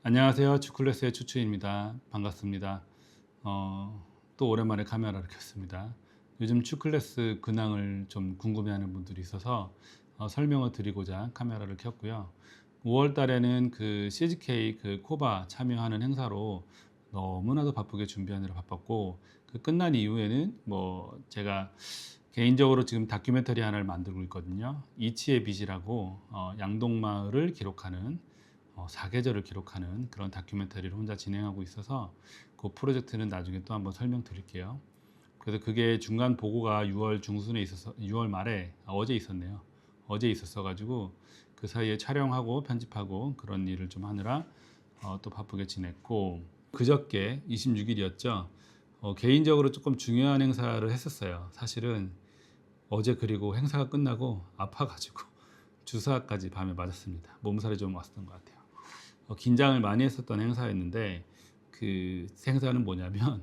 안녕하세요. 주클래스의 추추입니다. 반갑습니다. 또 오랜만에 카메라를 켰습니다. 요즘 주클래스 근황을 좀 궁금해하는 분들이 있어서 설명을 드리고자 카메라를 켰고요. 5월 달에는 그 CGK 그 코바 참여하는 행사로 너무나도 바쁘게 준비하느라 바빴고, 그 끝난 이후에는 뭐 제가 개인적으로 지금 다큐멘터리 하나를 만들고 있거든요. 이치의 빛이라고 양동마을을 기록하는 사계절을 기록하는 그런 다큐멘터리를 혼자 진행하고 있어서, 그 프로젝트는 나중에 또 한번 설명드릴게요. 그래서 그게 중간 보고가 6월 중순에 있어서 6월 말에 어제 있었네요. 어제 있었어 가지고 그 사이에 촬영하고 편집하고 그런 일을 좀 하느라 또 바쁘게 지냈고, 그저께 26일이었죠. 개인적으로 조금 중요한 행사를 했었어요. 사실은 어제, 그리고 행사가 끝나고 아파가지고 주사까지 밤에 맞았습니다. 몸살이 좀 왔었던 것 같아요. 긴장을 많이 했었던 행사였는데, 그 행사는 뭐냐면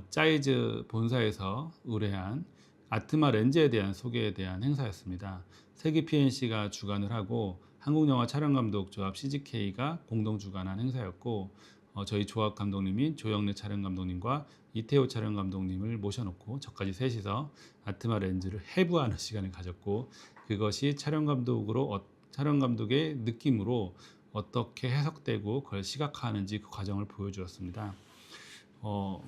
짜이즈 본사에서 의뢰한 아트마 렌즈에 대한 소개에 대한 행사였습니다. 세기 PNC가 주관을 하고 한국영화 촬영감독조합 CGK가 공동 주관한 행사였고, 저희 조합 감독님인 조영래 촬영감독님과 이태호 촬영감독님을 모셔놓고 저까지 셋이서 아트마 렌즈를 해부하는 시간을 가졌고, 그것이 촬영감독의 느낌으로 어떻게 해석되고 그걸 시각화하는지 그 과정을 보여주었습니다. 어,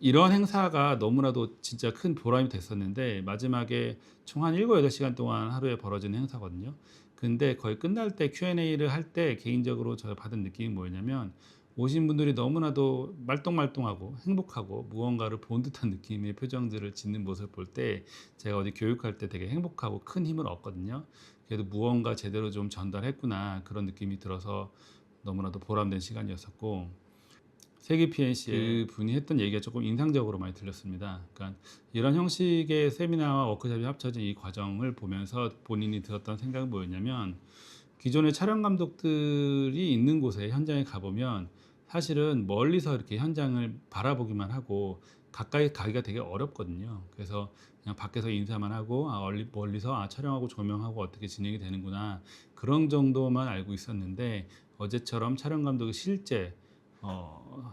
이런 행사가 너무나도 진짜 큰 보람이 됐었는데, 마지막에 총 한 7, 8시간 동안 하루에 벌어지는 행사거든요. 근데 거의 끝날 때 Q&A를 할 때 개인적으로 제가 받은 느낌이 뭐였냐면, 오신 분들이 너무나도 말똥말똥하고 행복하고 무언가를 본 듯한 느낌의 표정들을 짓는 모습을 볼 때, 제가 어디 교육할 때 되게 행복하고 큰 힘을 얻거든요. 그래도 무언가 제대로 좀 전달했구나, 그런 느낌이 들어서 너무나도 보람된 시간이었었고, 세기 PNC 그 분이 했던 얘기가 조금 인상적으로 많이 들렸습니다. 그러니까 이런 형식의 세미나와 워크숍이 합쳐진 이 과정을 보면서 본인이 들었던 생각은 뭐였냐면, 기존의 촬영 감독들이 있는 곳에 현장에 가보면 사실은 멀리서 이렇게 현장을 바라보기만 하고 가까이 가기가 되게 어렵거든요. 그래서 그냥 밖에서 인사만 하고 멀리서 촬영하고 조명하고 어떻게 진행이 되는구나, 그런 정도만 알고 있었는데, 어제처럼 촬영 감독이 실제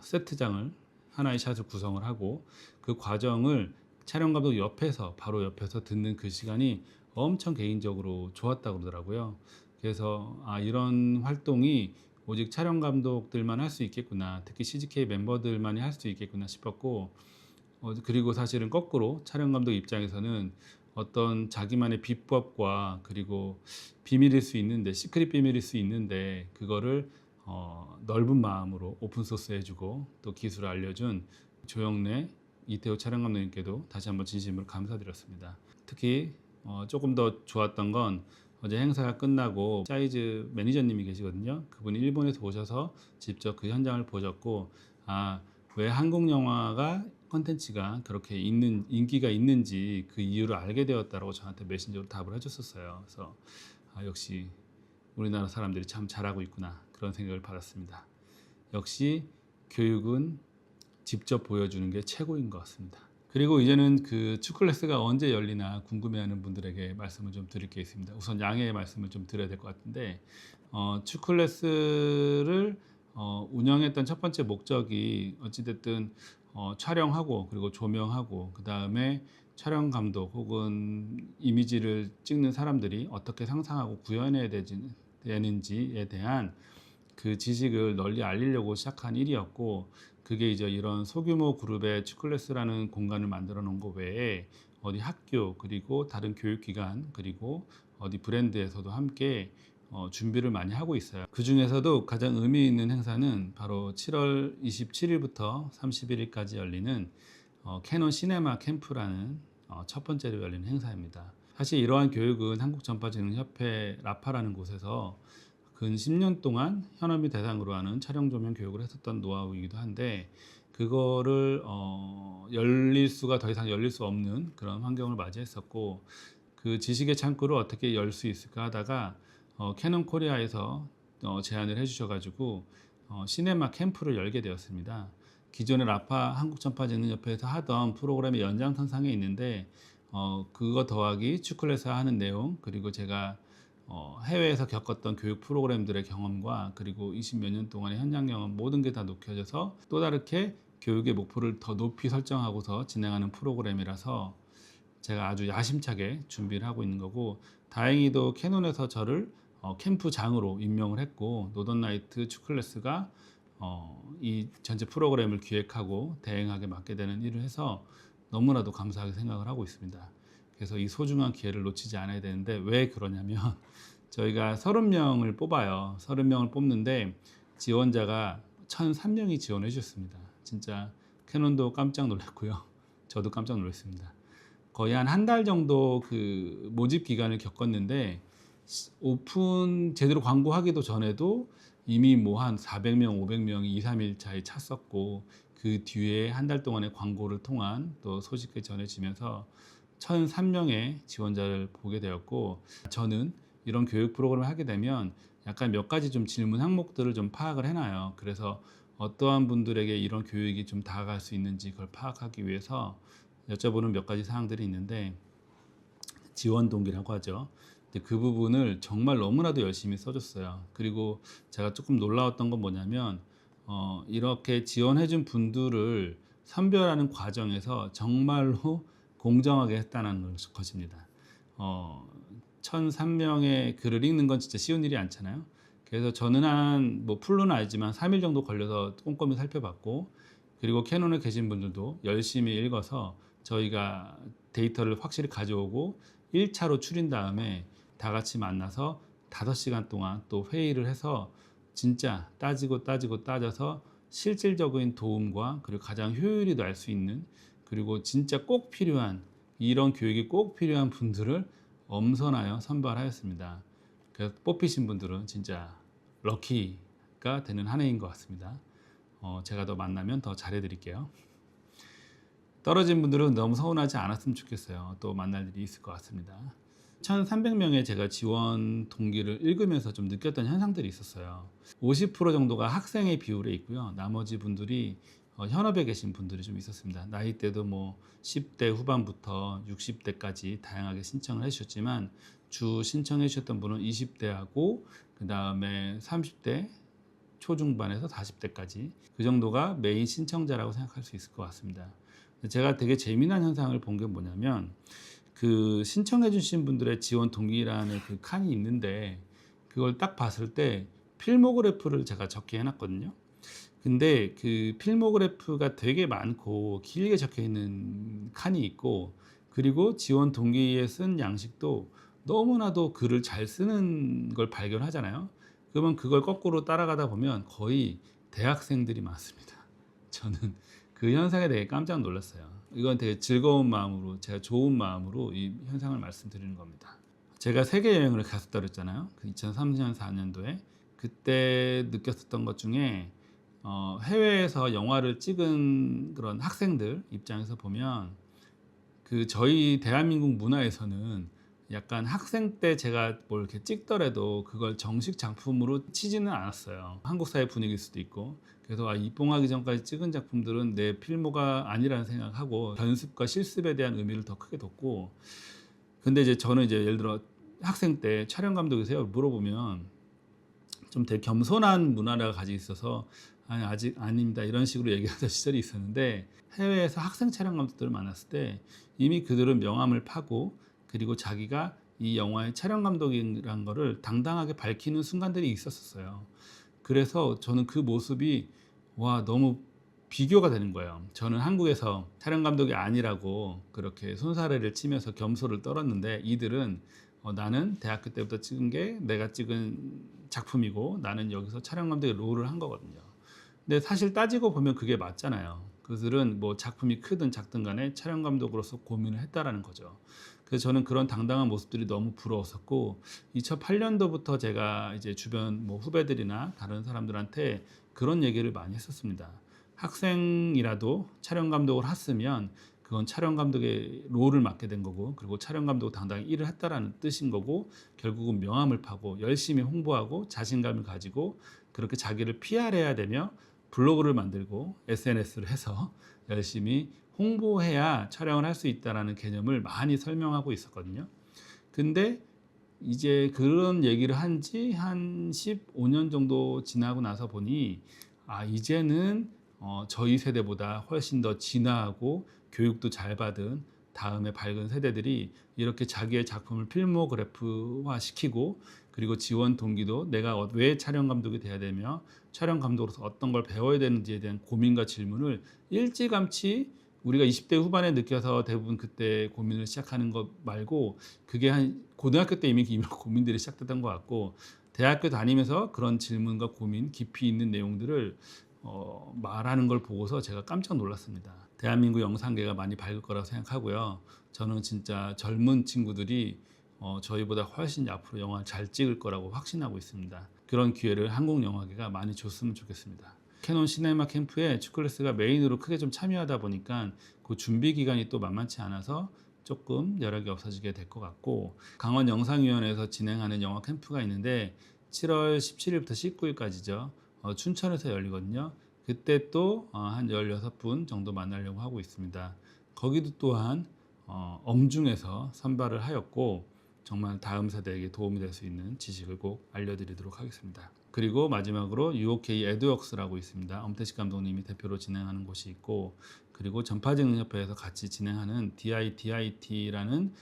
세트장을 하나의 샷을 구성을 하고 그 과정을 촬영 감독 옆에서 바로 옆에서 듣는 그 시간이 엄청 개인적으로 좋았다고 그러더라고요. 그래서 이런 활동이 오직 촬영 감독들만 할 수 있겠구나, 특히 CGK 멤버들만이 할 수 있겠구나 싶었고, 그리고 사실은 거꾸로 촬영 감독 입장에서는 어떤 자기만의 비법과 그리고 비밀일 수 있는데, 시크릿 비밀일 수 있는데, 그거를 넓은 마음으로 오픈소스 해주고 또 기술을 알려준 조영래, 이태호 촬영 감독님께도 다시 한번 진심으로 감사드렸습니다. 특히 조금 더 좋았던 건, 어제 행사가 끝나고 사이즈 매니저님이 계시거든요. 그분이 일본에서 오셔서 직접 그 현장을 보셨고, 왜 한국 영화가 컨텐츠가 그렇게 인기가 있는지 그 이유를 알게 되었다고 저한테 메신저로 답을 해줬었어요. 그래서 역시 우리나라 사람들이 참 잘하고 있구나, 그런 생각을 받았습니다. 역시 교육은 직접 보여주는 게 최고인 것 같습니다. 그리고 이제는 그 츄클래스가 언제 열리나 궁금해하는 분들에게 말씀을 좀 드릴 게 있습니다. 우선 양해의 말씀을 좀 드려야 될 것 같은데, 츄클래스를 운영했던 첫 번째 목적이 어찌됐든 촬영하고 그리고 조명하고 그 다음에 촬영 감독 혹은 이미지를 찍는 사람들이 어떻게 상상하고 구현해야 되는지에 대한 그 지식을 널리 알리려고 시작한 일이었고, 그게 이제 이런 소규모 그룹의 츄클래스라는 공간을 만들어 놓은 거 외에 어디 학교 그리고 다른 교육기관 그리고 어디 브랜드에서도 함께 준비를 많이 하고 있어요. 그 중에서도 가장 의미 있는 행사는 바로 7월 27일부터 31일까지 열리는 캐논 시네마 캠프라는 첫 번째로 열리는 행사입니다. 사실 이러한 교육은 한국전파진흥협회 라파라는 곳에서 근 10년 동안 현업인 대상으로 하는 촬영 조명 교육을 했었던 노하우이기도 한데, 그거를 열릴 수가 더 이상 열릴 수 없는 그런 환경을 맞이했었고, 그 지식의 창구를 어떻게 열 수 있을까 하다가 캐논 코리아에서 제안을 해주셔가지고 시네마 캠프를 열게 되었습니다. 기존의 라파 한국전파진흥협회에서 하던 프로그램의 연장선상에 있는데, 그거 더하기 츄클래스 하는 내용, 그리고 제가 해외에서 겪었던 교육 프로그램들의 경험과 그리고 20 몇 년 동안의 현장 경험 모든 게 다 녹여져서 또 다르게 교육의 목표를 더 높이 설정하고서 진행하는 프로그램이라서 제가 아주 야심차게 준비를 하고 있는 거고, 다행히도 캐논에서 저를 캠프장으로 임명을 했고, 노던나이트 축클래스가 이 전체 프로그램을 기획하고 대행하게 맡게 되는 일을 해서 너무나도 감사하게 생각을 하고 있습니다. 그래서 이 소중한 기회를 놓치지 않아야 되는데, 왜 그러냐면 저희가 30명을 뽑아요. 30명을 뽑는데 지원자가 1,003명이 지원해 주셨습니다. 진짜 캐논도 깜짝 놀랐고요. 저도 깜짝 놀랐습니다. 거의 한 달 정도 그 모집 기간을 겪었는데, 오픈 제대로 광고하기도 전에도 이미 뭐 한 400명, 500명이 2, 3일 차에 찼었고, 그 뒤에 한 달 동안의 광고를 통한 또 소식이 전해지면서 1,003명의 지원자를 보게 되었고, 저는 이런 교육 프로그램을 하게 되면 약간 몇 가지 좀 질문 항목들을 좀 파악을 해놔요. 그래서 어떠한 분들에게 이런 교육이 좀 다가갈 수 있는지 그걸 파악하기 위해서 여쭤보는 몇 가지 사항들이 있는데, 지원 동기라고 하죠. 근데 그 부분을 정말 너무나도 열심히 써줬어요. 그리고 제가 조금 놀라웠던 건 뭐냐면 이렇게 지원해준 분들을 선별하는 과정에서 정말로 공정하게 했다는 것입니다. 1,003명의 글을 읽는 건 진짜 쉬운 일이 않잖아요. 그래서 저는 뭐 풀로는 알지만 3일 정도 걸려서 꼼꼼히 살펴봤고, 그리고 캐논에 계신 분들도 열심히 읽어서 저희가 데이터를 확실히 가져오고 1차로 추린 다음에 다 같이 만나서 5시간 동안 또 회의를 해서 진짜 따져서 실질적인 도움과 그리고 가장 효율이 날 수 있는, 그리고 진짜 꼭 필요한, 이런 교육이 꼭 필요한 분들을 엄선하여 선발하였습니다. 그래서 뽑히신 분들은 진짜 럭키가 되는 한 해인 것 같습니다. 제가 더 만나면 더 잘해드릴게요. 떨어진 분들은 너무 서운하지 않았으면 좋겠어요. 또 만날 일이 있을 것 같습니다. 1,300명의 제가 지원 동기를 읽으면서 좀 느꼈던 현상들이 있었어요. 50% 정도가 학생의 비율에 있고요. 나머지 분들이 현업에 계신 분들이 좀 있었습니다. 나이대도 뭐 10대 후반부터 60대까지 다양하게 신청을 해주셨지만, 주 신청해 주셨던 분은 20대하고 그 다음에 30대 초중반에서 40대까지 그 정도가 메인 신청자라고 생각할 수 있을 것 같습니다. 제가 되게 재미난 현상을 본 게 뭐냐면, 그 신청해 주신 분들의 지원 동기라는 그 칸이 있는데, 그걸 딱 봤을 때 필모그래프를 제가 적게 해놨거든요. 근데 그 필모그래프가 되게 많고 길게 적혀 있는 칸이 있고, 그리고 지원 동기에 쓴 양식도 너무나도 글을 잘 쓰는 걸 발견하잖아요. 그러면 그걸 거꾸로 따라가다 보면 거의 대학생들이 많습니다. 저는 그 현상에 대해 깜짝 놀랐어요. 이건 되게 즐거운 마음으로, 제가 좋은 마음으로 이 현상을 말씀드리는 겁니다. 제가 세계 여행을 갔었다 그랬잖아요. 그 2003년 4년도에 그때 느꼈었던 것 중에 해외에서 영화를 찍은 그런 학생들 입장에서 보면, 그 저희 대한민국 문화에서는 약간 학생 때 제가 뭘 이렇게 찍더라도 그걸 정식 작품으로 치지는 않았어요. 한국 사회 분위기일 수도 있고. 그래서 입봉하기 전까지 찍은 작품들은 내 필모가 아니라는 생각하고 연습과 실습에 대한 의미를 더 크게 뒀고, 근데 이제 저는 이제 예를 들어 학생 때 촬영 감독이세요 물어보면 좀 되게 겸손한 문화를 가지고 있어서 아니 아직 아닙니다 이런 식으로 얘기하던 시절이 있었는데, 해외에서 학생 촬영 감독들을 만났을 때 이미 그들은 명함을 파고, 그리고 자기가 이 영화의 촬영 감독이라는 거를 당당하게 밝히는 순간들이 있었어요. 그래서 저는 그 모습이 와 너무 비교가 되는 거예요. 저는 한국에서 촬영 감독이 아니라고 그렇게 손사래를 치면서 겸손을 떨었는데, 이들은 나는 대학교 때부터 찍은 게 내가 찍은 작품이고 나는 여기서 촬영 감독의 롤을 한 거거든요. 근데 사실 따지고 보면 그게 맞잖아요. 그들은 뭐 작품이 크든 작든 간에 촬영 감독으로서 고민을 했다라는 거죠. 그래서 저는 그런 당당한 모습들이 너무 부러웠었고, 2008년도부터 제가 이제 주변 뭐 후배들이나 다른 사람들한테 그런 얘기를 많이 했었습니다. 학생이라도 촬영 감독을 했으면 그건 촬영 감독의 롤을 맡게 된 거고, 그리고 촬영 감독 당당히 일을 했다라는 뜻인 거고, 결국은 명함을 파고 열심히 홍보하고 자신감을 가지고 그렇게 자기를 PR해야 되며 블로그를 만들고 SNS를 해서 열심히 홍보해야 촬영을 할 수 있다라는 개념을 많이 설명하고 있었거든요. 근데 이제 그런 얘기를 한 지 한 15년 정도 지나고 나서 보니 이제는 저희 세대보다 훨씬 더 진화하고 교육도 잘 받은 다음에 밝은 세대들이 이렇게 자기의 작품을 필모그래프화 시키고, 그리고 지원 동기도 내가 왜 촬영 감독이 돼야 되며 촬영 감독으로서 어떤 걸 배워야 되는지에 대한 고민과 질문을 일찌감치 우리가 20대 후반에 느껴서 대부분 그때 고민을 시작하는 것 말고, 그게 한 고등학교 때 이미 고민들이 시작됐던 것 같고, 대학교 다니면서 그런 질문과 고민, 깊이 있는 내용들을 말하는 걸 보고서 제가 깜짝 놀랐습니다. 대한민국 영상계가 많이 밝을 거라고 생각하고요. 저는 진짜 젊은 친구들이 저희보다 훨씬 앞으로 영화를 잘 찍을 거라고 확신하고 있습니다. 그런 기회를 한국 영화계가 많이 줬으면 좋겠습니다. 캐논 시네마 캠프에 츄클래스가 메인으로 크게 좀 참여하다 보니까 그 준비 기간이 또 만만치 않아서 조금 여력이 없어지게 될 것 같고, 강원 영상위원회에서 진행하는 영화 캠프가 있는데 7월 17일부터 19일까지죠. 춘천에서 열리거든요. 그때 또 한 16분 정도 만나려고 하고 있습니다. 거기도 또한 엄중해서 선발을 하였고, 정말 다음 세대에게 도움이 될 수 있는 지식을 꼭 알려드리도록 하겠습니다. 그리고 마지막으로 UK 에듀웍스라고 있습니다. 엄태식 감독님이 대표로 진행하는 곳이 있고, 그리고 전파진흥협회에서 같이 진행하는 DIT라는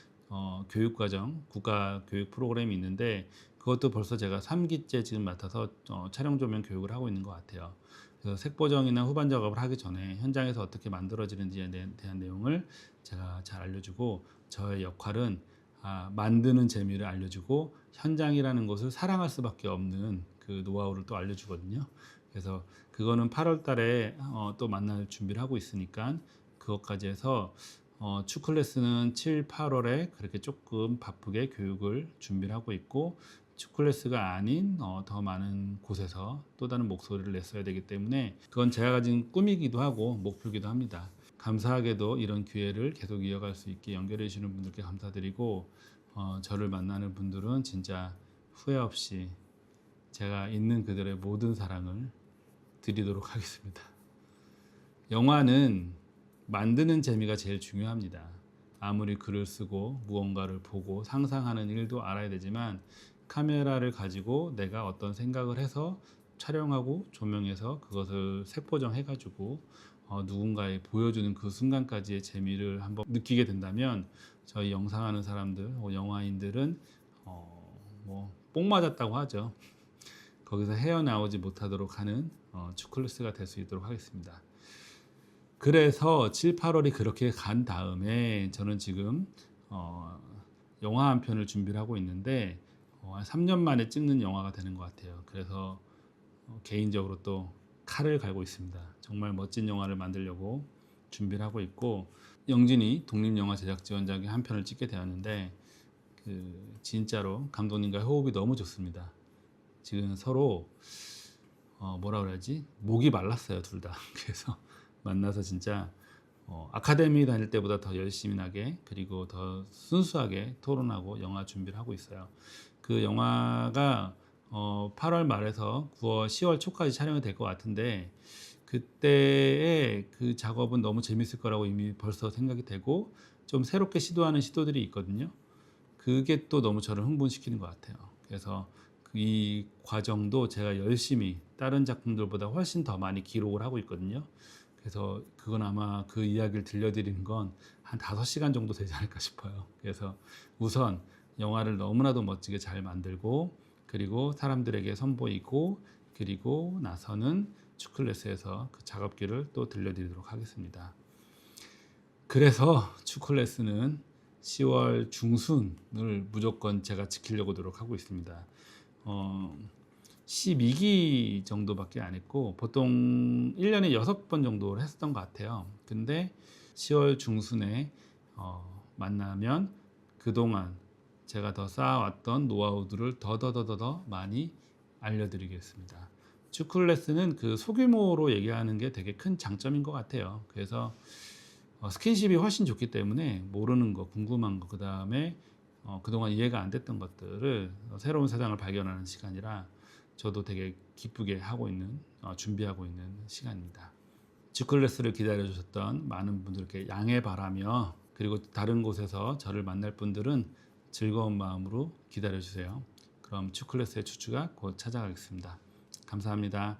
교육과정 국가교육 프로그램이 있는데, 그것도 벌써 제가 3기째 지금 맡아서 촬영 조명 교육을 하고 있는 것 같아요. 그래서 색보정이나 후반 작업을 하기 전에 현장에서 어떻게 만들어지는지에 대한 내용을 제가 잘 알려주고, 저의 역할은 만드는 재미를 알려주고 현장이라는 것을 사랑할 수밖에 없는 그 노하우를 또 알려주거든요. 그래서 그거는 8월 달에 또 만날 준비를 하고 있으니까 그것까지 해서 츄클래스는 7, 8월에 그렇게 조금 바쁘게 교육을 준비를 하고 있고, 츄클래스가 아닌 더 많은 곳에서 또 다른 목소리를 냈어야 되기 때문에 그건 제가 가진 꿈이기도 하고 목표이기도 합니다. 감사하게도 이런 기회를 계속 이어갈 수 있게 연결해 주시는 분들께 감사드리고, 저를 만나는 분들은 진짜 후회 없이 제가 있는 그들의 모든 사랑을 드리도록 하겠습니다. 영화는 만드는 재미가 제일 중요합니다. 아무리 글을 쓰고 무언가를 보고 상상하는 일도 알아야 되지만, 카메라를 가지고 내가 어떤 생각을 해서 촬영하고 조명해서 그것을 색보정해가지고 누군가에 보여주는 그 순간까지의 재미를 한번 느끼게 된다면, 저희 영상하는 사람들, 영화인들은 뽕 맞았다고 하죠. 거기서 헤어나오지 못하도록 하는 츄클래스가 될 수 있도록 하겠습니다. 그래서 7, 8월이 그렇게 간 다음에 저는 지금 영화 한 편을 준비를 하고 있는데 3년 만에 찍는 영화가 되는 것 같아요. 그래서 개인적으로 또 칼을 갈고 있습니다. 정말 멋진 영화를 만들려고 준비를 하고 있고, 영진이 독립영화 제작지원장의 한 편을 찍게 되었는데 진짜로 감독님과 호흡이 너무 좋습니다. 지금 서로 뭐라 그래야지, 목이 말랐어요, 둘 다. 그래서 만나서 진짜 아카데미 다닐 때보다 더 열심히 나게, 그리고 더 순수하게 토론하고 영화 준비를 하고 있어요. 그 영화가 8월 말에서 9월, 10월 초까지 촬영이 될 것 같은데, 그때의 그 작업은 너무 재밌을 거라고 이미 벌써 생각이 되고, 좀 새롭게 시도하는 시도들이 있거든요. 그게 또 너무 저를 흥분시키는 것 같아요. 그래서 이 과정도 제가 열심히 다른 작품들보다 훨씬 더 많이 기록을 하고 있거든요. 그래서 그건 아마 그 이야기를 들려드리는 건 한 5시간 정도 되지 않을까 싶어요. 그래서 우선 영화를 너무나도 멋지게 잘 만들고, 그리고 사람들에게 선보이고, 그리고 나서는 츄클래스에서 그 작업기를 또 들려드리도록 하겠습니다. 그래서 츄클래스는 10월 중순을 무조건 제가 지키려고 노력하고 있습니다. 12기 정도밖에 안 했고, 보통 1년에 6번 정도를 했었던 것 같아요. 근데 10월 중순에 만나면 그동안 제가 더 쌓아왔던 노하우들을 더 많이 알려드리겠습니다. 츄클래스는 그 소규모로 얘기하는 게 되게 큰 장점인 것 같아요. 그래서 스킨십이 훨씬 좋기 때문에 모르는 거, 궁금한 거, 그 다음에 그동안 이해가 안 됐던 것들을 새로운 세상을 발견하는 시간이라 저도 되게 기쁘게 하고 있는, 준비하고 있는 시간입니다. 츄클래스를 기다려주셨던 많은 분들께 양해 바라며, 그리고 다른 곳에서 저를 만날 분들은 즐거운 마음으로 기다려 주세요. 그럼 츄클래스의 추추가 곧 찾아가겠습니다. 감사합니다.